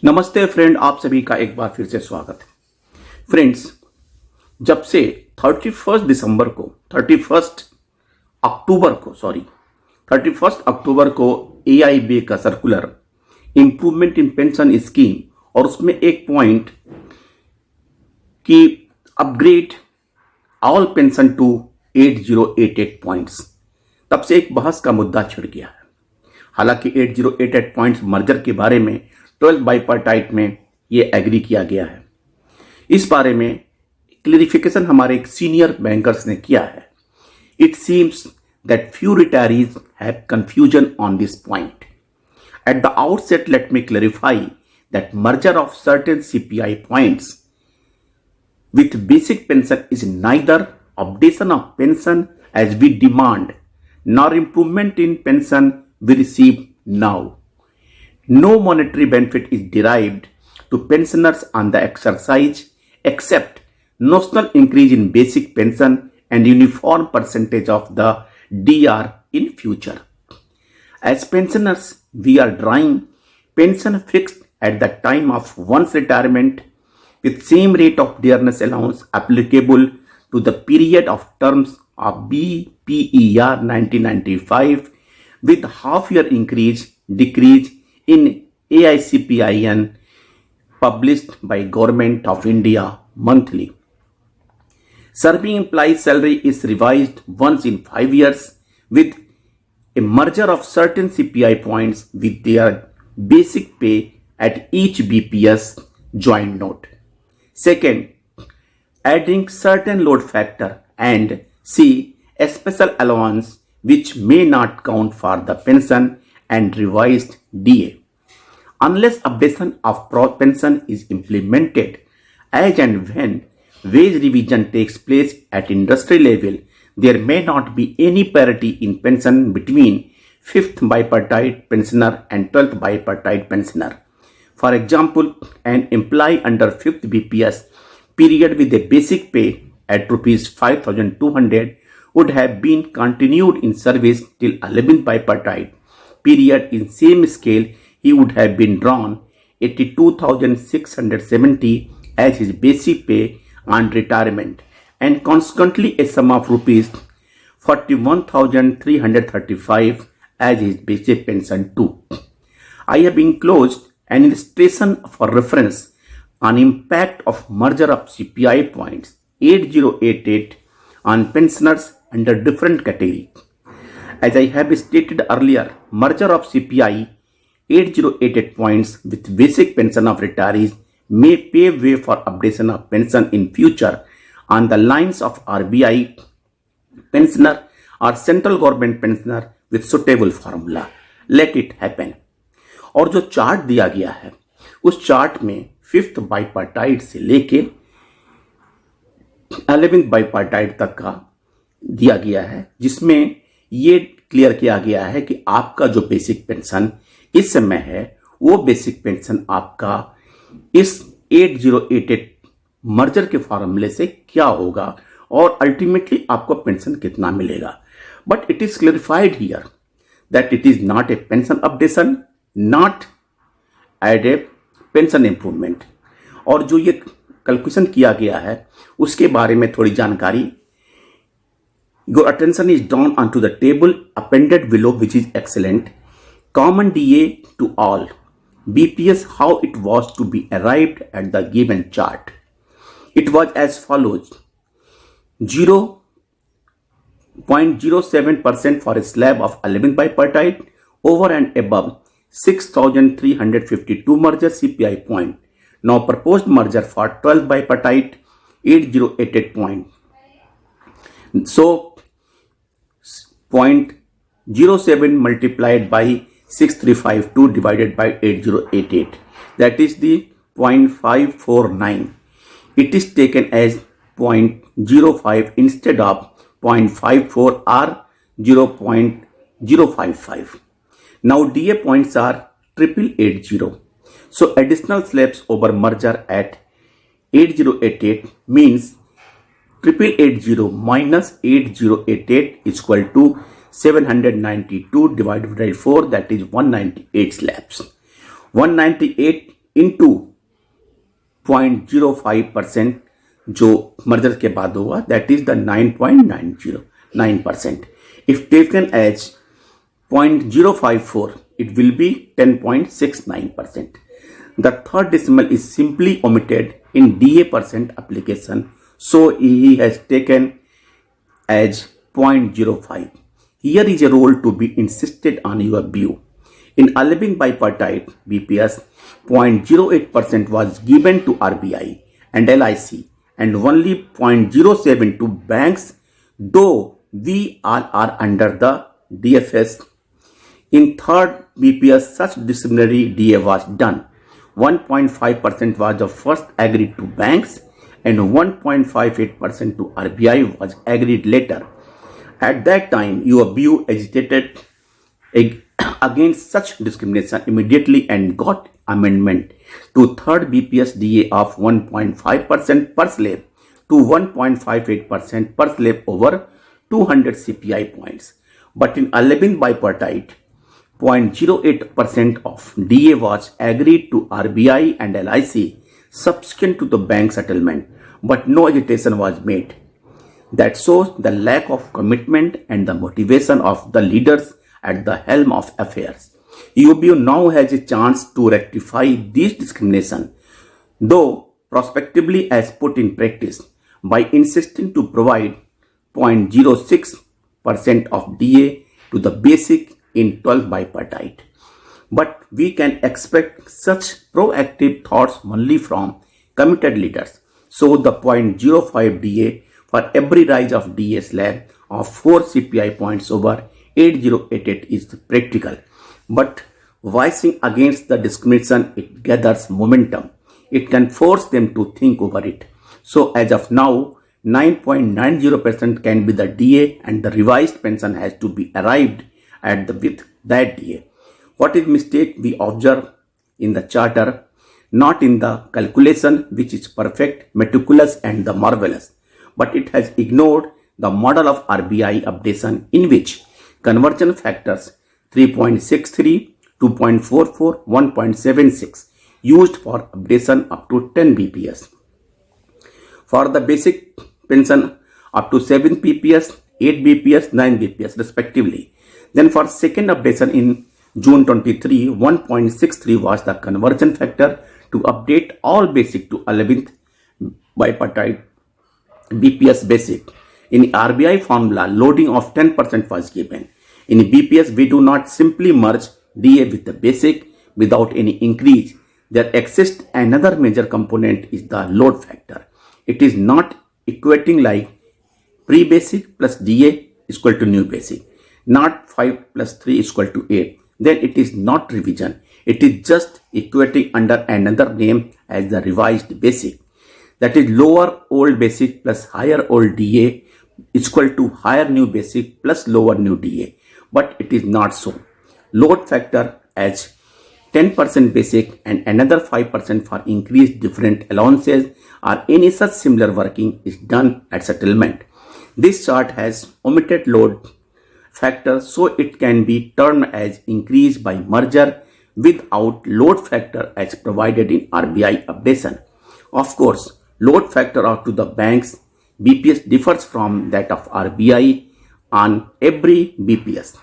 नमस्ते फ्रेंड, आप सभी का एक बार फिर से स्वागत है। फ्रेंड्स, जब से 31 अक्टूबर को AIB का circular improvement in pension scheme और उसमें एक पॉइंट कि upgrade all pension to 8088 points, तब से एक बहस का मुद्दा छिड़ गया है। हालांकि 8088 पॉइंट्स मर्जर के बारे में 12th बाइपार्टाइट में ये एग्री किया गया है। इस बारे में क्लेरिफिकेशन हमारे एक सीनियर बैंकर्स ने किया है। It seems that few retirees have confusion on this point. At the outset, let me clarify that merger of certain CPI points with basic pension is neither updation of pension as we demand nor improvement in pension we receive now. No monetary benefit is derived to pensioners on the exercise except notional increase in basic pension and uniform percentage of the DR in future. As pensioners, we are drawing pension fixed at the time of one's retirement with same rate of Dearness Allowance applicable to the period of terms of BPER 1995 with half-year decrease in AICPIN published by Government of India monthly. Serving employees' salary is revised once in 5 years with a merger of certain CPI points with their basic pay at each BPS joint note. Second, adding certain load factor and C, a special allowance which may not count for the pension and revised DA. Unless updation of pension is implemented as and when wage revision takes place at industry level, there may not be any parity in pension between 5th bipartite pensioner and 12th bipartite pensioner. For example, an employee under 5th BPS period with a basic pay at rupees 5,200 would have been continued in service till 11th bipartite period. In same scale, he would have been drawn 82,670 as his basic pay on retirement and consequently a sum of rupees 41,335 as his basic pension too. I have enclosed an illustration for reference on impact of merger of CPI points 8088 on pensioners under different category. As I have stated earlier, merger of CPI 8088 points with basic pension of retirees may pave way for updation of pension in future on the lines of RBI pensioner or central government pensioner with suitable formula. Let it happen. और जो chart दिया गया है उस chart में 5th bipartite से लेके 11th bipartite तक का दिया गया है, जिसमें ये क्लियर किया गया है कि आपका जो बेसिक पेंशन इस समय है वो बेसिक पेंशन आपका इस 8088 मर्जर के फॉर्मूले से क्या होगा और अल्टीमेटली आपको पेंशन कितना मिलेगा। But it is clarified here that it is not a pension updation, not add a pension improvement. और जो ये कैलकुलेशन किया गया है उसके बारे में थोड़ी जानकारी। Your attention is drawn on to the table appended below which is excellent. Common DA to all BPS, how it was to be arrived at the given chart. It was as follows: 0.07% for a slab of 11th bipartite over and above 6,352 merger CPI point. Now proposed merger for 12th bipartite 8088 point. So 0.07 multiplied by 6352 divided by 8088, that is the 0.549. It is taken as 0.05 instead of 0.54 or 0.055. Now DA points are 8880. So additional slabs over merger at 8088 means 8880 minus 8088 is equal to 792 divided by 4, that is 198 slabs. 198 into 0.05% जो merger के बाद होगा, that is the 9.909%. If taken as 0.054, it will be 10.69%. The third decimal is simply omitted in DA percent application, so he has taken as 0.05. Here is a rule to be insisted on your view. In allowing bipartite BPS, 0.08% was given to RBI and LIC and only 0.07 to banks, though we all are under the DFS. In third BPS, such disciplinary DA was done. 1.5% was the first agreed to banks and 1.58% to RBI was agreed later. At that time, UOBU agitated against such discrimination immediately and got amendment to third BPS DA of 1.5% per slab to 1.58% per slab over 200 CPI points. But in 11 bipartite, 0.08% of DA was agreed to RBI and LIC subsequent to the bank settlement, but no agitation was made. That shows the lack of commitment and the motivation of the leaders at the helm of affairs. UOBU now has a chance to rectify this discrimination, though prospectively as put in practice, by insisting to provide 0.06% of DA to the basic in 12 bipartite. But we can expect such proactive thoughts only from committed leaders. So the 0.05 DA for every rise of DA slab of 4 CPI points over 8088 is practical. But voicing against the discrimination, it gathers momentum. It can force them to think over it. So as of now, 9.90% can be the DA and the revised pension has to be arrived at with that DA. What is mistake we observe in the charter, not in the calculation, which is perfect, meticulous and the marvelous, but it has ignored the model of RBI updation in which conversion factors 3.63, 2.44, 1.76 used for updation up to 10 BPS. For the basic pension up to 7 BPS, 8 BPS, 9 BPS respectively. Then for second updation in June 23, 1.63 was the conversion factor to update all basic to 11th bipartite BPS basic. In RBI formula, loading of 10% was given. In BPS, we do not simply merge DA with the basic without any increase. There exists another major component is the load factor. It is not equating like pre-basic plus DA is equal to new basic. Not 5 plus 3 is equal to 8. Then it is not revision. It is just equating under another name as the revised basic. That is lower old basic plus higher old DA is equal to higher new basic plus lower new DA. But it is not so. Load factor as 10% basic and another 5% for increased different allowances or any such similar working is done at settlement. This chart has omitted load factor, so it can be termed as increase by merger without load factor as provided in RBI updation. Of course, load factor out to the banks BPS differs from that of RBI on every BPS.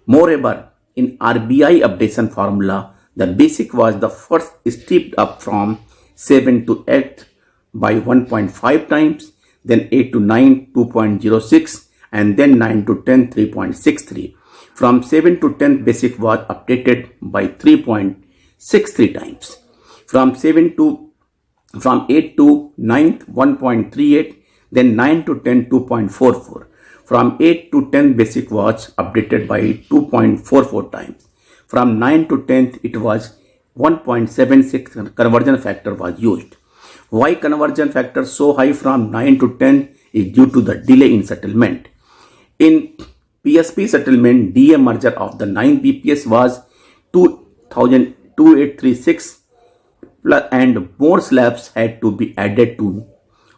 Moreover, in RBI updation formula, the basic was the first stepped up from 7 to 8 by 1.5 times, then 8 to 9 2.06 and then 9 to 10 3.63. From 7 to 10 basic was updated by 3.63 times. From 8 to 9 1.38, then 9 to 10 2.44. From 8 to 10 basic was updated by 2.44 times. From 9 to 10 it was 1.76 conversion factor was used. Why conversion factor so high from 9 to 10 is due to the delay in settlement. In PSP settlement, DA merger of the 9 BPS was 2836 and more slabs had to be added to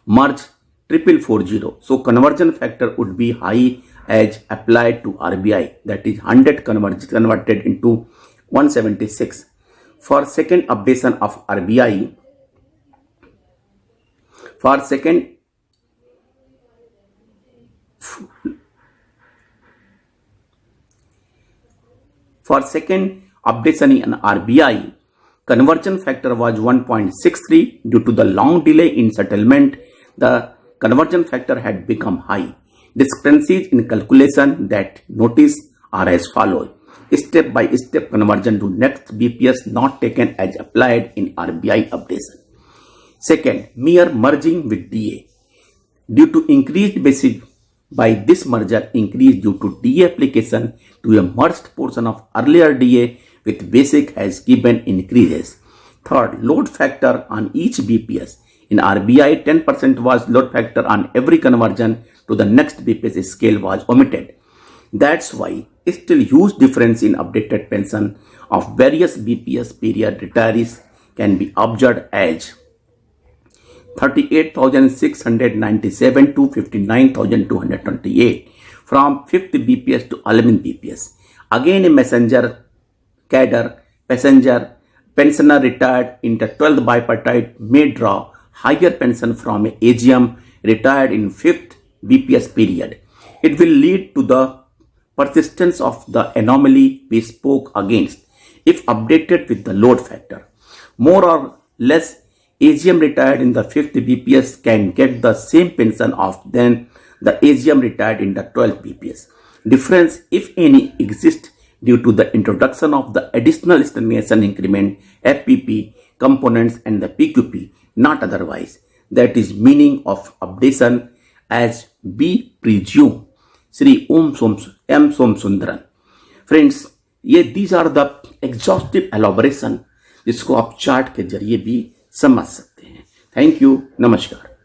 merge 4440. So conversion factor would be high as applied to RBI, that is 100 converted into 176. For second updation of RBI, for second updation in RBI, conversion factor was 1.63. Due to the long delay in settlement, the conversion factor had become high. Discrepancies in calculation that notice are as follows. Step-by-step conversion to next BPS not taken as applied in RBI updation. Second, mere merging with DA. Due to increased basic by this merger increase due to DA application to a merged portion of earlier DA with basic has given increases. Third, load factor on each BPS. In RBI, 10% was load factor on every conversion to the next BPS scale was omitted. That's why still huge difference in updated pension of various BPS period retirees can be observed as 38,697 to 59,228 from 5th BPS to 11th BPS. Again, a messenger cadre pensioner retired in the 12th bipartite may draw higher pension from a AGM retired in 5th BPS period. It will lead to the persistence of the anomaly we spoke against if updated with the load factor. More or less, AGM retired in the 5th BPS can get the same pension of then the AGM retired in the 12th BPS. Difference, if any, exists due to the introduction of the additional stagnation increment, FPP components and the PQP, not otherwise. That is meaning of updation as be presumed. Sri M. Som Sundaran. Friends, ये these are the exhaustive elaboration जिसको आप chart के जरिए भी समझ सकते हैं. Thank you. नमस्कार.